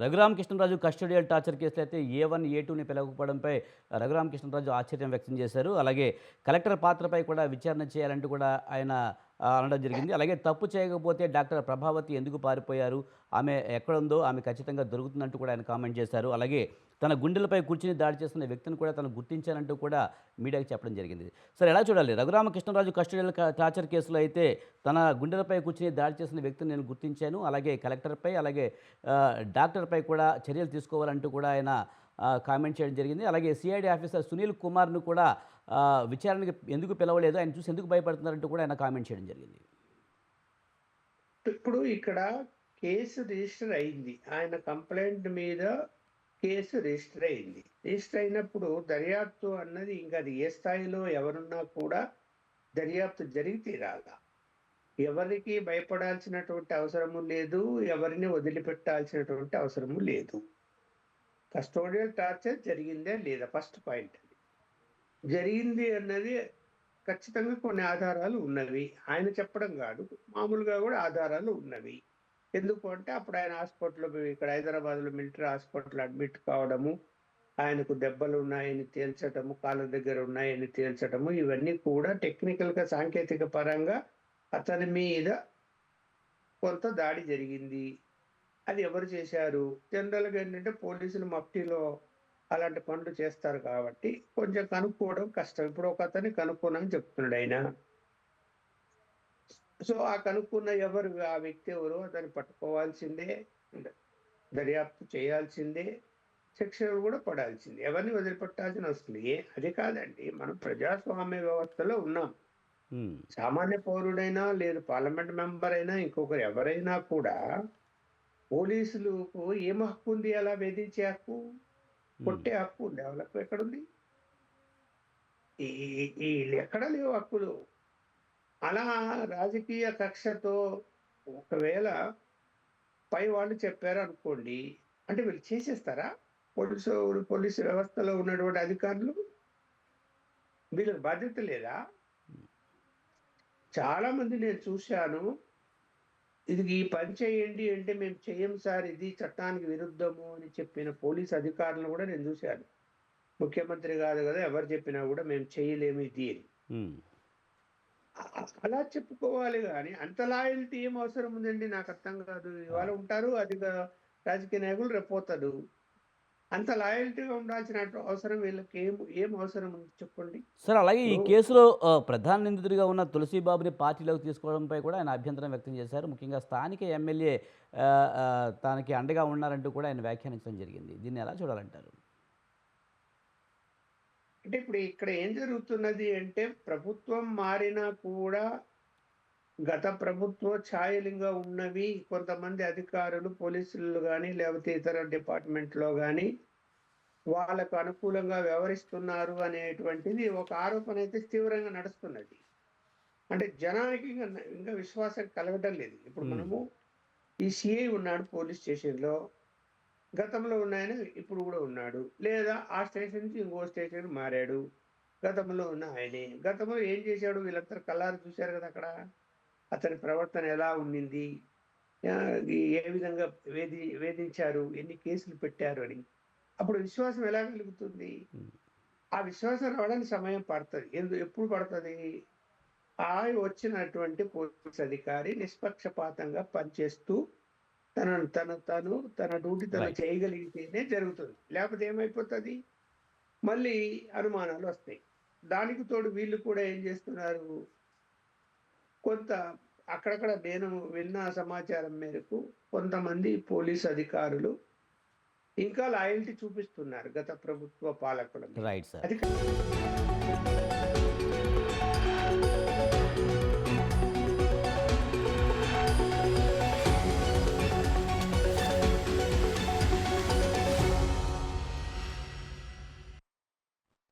Raghuramakrishnaraju custodial torture కేసులో అయితే ఏ1, ఏ2ని పిలవకపోవడంపై రఘురామకృష్ణరాజు ఆశ్చర్యం వ్యక్తం చేశారు. అలాగే కలెక్టర్ పాత్రపై కూడా విచారణ చేయాలంటూ కూడా ఆయన అనడం జరిగింది. అలాగే తప్పు చేయకపోతే డాక్టర్ ప్రభావతి ఎందుకు పారిపోయారు? ఆమె ఎక్కడుందో ఆమె ఖచ్చితంగా దొరుకుతుందంటూ కూడా ఆయన కామెంట్ చేశారు. అలాగే తన గుండెలపై కూర్చుని దాడి చేస్తున్న వ్యక్తిని కూడా తను గుర్తించానంటూ కూడా మీడియాకి చెప్పడం జరిగింది. సరే, ఎలా చూడాలి? రఘురామకృష్ణరాజు కస్టోడియల్ టార్చర్ కేసులో అయితే తన గుండెలపై కూర్చుని దాడి చేసిన వ్యక్తిని నేను గుర్తించాను. అలాగే కలెక్టర్పై అలాగే డాక్టర్పై కూడా చర్యలు తీసుకోవాలంటూ కూడా ఆయన కామెంట్ చేయడం జరిగింది. అలాగే సిఐడి ఆఫీసర్ సునీల్ కుమార్ను కూడా విచారణకి ఎందుకు పిలవలేదు, ఆయన చూసి ఎందుకు భయపడుతున్నారంటూ కూడా ఆయన కామెంట్ చేయడం జరిగింది. ఇప్పుడు ఇక్కడ కేసు రిజిస్టర్ అయింది. ఆయన కంప్లైంట్ మీద కేసు రిజిస్టర్ అయింది. రిజిస్టర్ అయినప్పుడు దర్యాప్తు అన్నది ఇంకా అది ఏ స్థాయిలో ఎవరున్నా కూడా దర్యాప్తు జరిగి తీరాల. ఎవరికి భయపడాల్సినటువంటి అవసరము లేదు, ఎవరిని వదిలిపెట్టాల్సినటువంటి అవసరము లేదు. కస్టోడియల్ టార్చర్ జరిగిందే లేదా ఫస్ట్ పాయింట్. అది జరిగింది అన్నది ఖచ్చితంగా కొన్ని ఆధారాలు ఉన్నవి. ఆయన చెప్పడం కాదు, మామూలుగా కూడా ఆధారాలు ఉన్నవి. ఎందుకు అంటే అప్పుడు ఆయన హాస్పిటల్లో ఇక్కడ హైదరాబాద్లో మిలిటరీ హాస్పిటల్ అడ్మిట్ కావడము, ఆయనకు దెబ్బలు ఉన్నాయని తేల్చటము, కాళ్ళ దగ్గర ఉన్నాయని తేల్చటము, ఇవన్నీ కూడా టెక్నికల్గా సాంకేతిక పరంగా అతని మీద కొంత దాడి జరిగింది. అది ఎవరు చేశారు? జనరల్గా ఏంటంటే పోలీసులు మఫ్టీలో అలాంటి పనులు చేస్తారు కాబట్టి కొంచెం కనుక్కోవడం కష్టం. ఇప్పుడు ఒక అతన్ని కనుక్కోనని చెప్తున్నాడు ఆయన. సో ఆ కనుక్కున్న ఎవరు, ఆ వ్యక్తి ఎవరు, అతన్ని పట్టుకోవాల్సిందే, దర్యాప్తు చేయాల్సిందే, శిక్షలు కూడా పడాల్సిందే. ఎవరిని వదిలిపెట్టాల్సిన అవసరం అది కాదండి. మనం ప్రజాస్వామ్య వ్యవస్థలో ఉన్నాం. సామాన్య పౌరుడైనా లేదు పార్లమెంట్ మెంబర్ అయినా ఇంకొకరు ఎవరైనా కూడా పోలీసులకు ఏం హక్కు ఉంది? అలా వేధించే హక్కు, కొట్టే హక్కు ఉంది వాళ్ళకు ఎక్కడుంది? ఈ ఎక్కడ లేవు హక్కులు. అలా రాజకీయ కక్షతో ఒకవేళ పై వాళ్ళు చెప్పారు అనుకోండి, అంటే వీళ్ళు చేసేస్తారా? పోలీసు వ్యవస్థలో ఉన్నటువంటి అధికారులు వీళ్ళకి బాధ్యత లేదా? చాలా మంది నేను చూశాను, ఇది ఈ పని చేయండి అంటే మేము చెయ్యం సార్, ఇది చట్టానికి విరుద్ధము అని చెప్పిన పోలీసు అధికారులను కూడా నేను చూశాను. ముఖ్యమంత్రి కాదు కదా, ఎవరు చెప్పినా కూడా మేము చేయలేము ఇది అని. అలా చెప్పుకోవాలి కానీ అంత లాయల్టీ ఏం అవసరం ఉందండి? నాకు అర్థం కాదు. ఇవాళ ఉంటారు అది రాజకీయ నాయకులు, రేపోతాడు. అంత లాయల్టీగా ఉండాల్సిన అవసరం వీళ్ళకి ఏం అవసరం ఉంది చెప్పండి. సార్, అలాగే ఈ కేసులో ప్రధాన నిందితుడిగా ఉన్న తులసిబాబుని పార్టీలోకి తీసుకోవడంపై కూడా ఆయన అభ్యంతరం వ్యక్తం చేశారు. ముఖ్యంగా స్థానిక ఎమ్మెల్యే తనకి అండగా ఉన్నారంటూ కూడా ఆయన వ్యాఖ్యానించడం జరిగింది. దీన్ని ఎలా చూడాలంటారు? అంటే ఇప్పుడు ఇక్కడ ఏం జరుగుతున్నది అంటే ప్రభుత్వం మారినా కూడా గత ప్రభుత్వ ఛాయలుగా ఉన్నవి కొంతమంది అధికారులు, పోలీసులు కానీ లేకపోతే ఇతర డిపార్ట్మెంట్లో కానీ వాళ్ళకు అనుకూలంగా వ్యవహరిస్తున్నారు అనేటువంటిది ఒక ఆరోపణ అయితే తీవ్రంగా నడుస్తున్నది. అంటే జనానికి ఇంకా విశ్వాసం కలగడం లేదు. ఇప్పుడు మనము ఈ సిఐ ఉన్నాడు పోలీస్ స్టేషన్లో, గతంలో ఉన్నాయన ఇప్పుడు కూడా ఉన్నాడు, లేదా ఆ స్టేషన్ నుంచి ఇంకో స్టేషన్ మారాడు, గతంలో ఉన్న ఆయనే. గతంలో ఏం చేశాడు వీళ్ళందరూ కళ్ళారు చూశారు కదా అక్కడ. అతని ప్రవర్తన ఎలా ఉండింది, ఏ విధంగా వేధించారు, ఎన్ని కేసులు పెట్టారు అని. అప్పుడు విశ్వాసం ఎలా కలుగుతుంది? ఆ విశ్వాసం రావడానికి సమయం పడుతుంది. ఎప్పుడు పడుతుంది? వచ్చినటువంటి పోలీస్ అధికారి నిష్పక్షపాతంగా పనిచేస్తూ తన డ్యూటీ తను చేయగలిగితేనే జరుగుతుంది. లేకపోతే ఏమైపోతుంది? మళ్ళీ అనుమానాలు వస్తాయి. దానికి తోడు వీళ్ళు కూడా ఏం చేస్తున్నారు, కొంత అక్కడక్కడ నేను విన్న సమాచారం మేరకు కొంతమంది పోలీసు అధికారులు ఇంకా లాయల్టీ చూపిస్తున్నారు గత ప్రభుత్వ పాలకుల మీద. Right sir.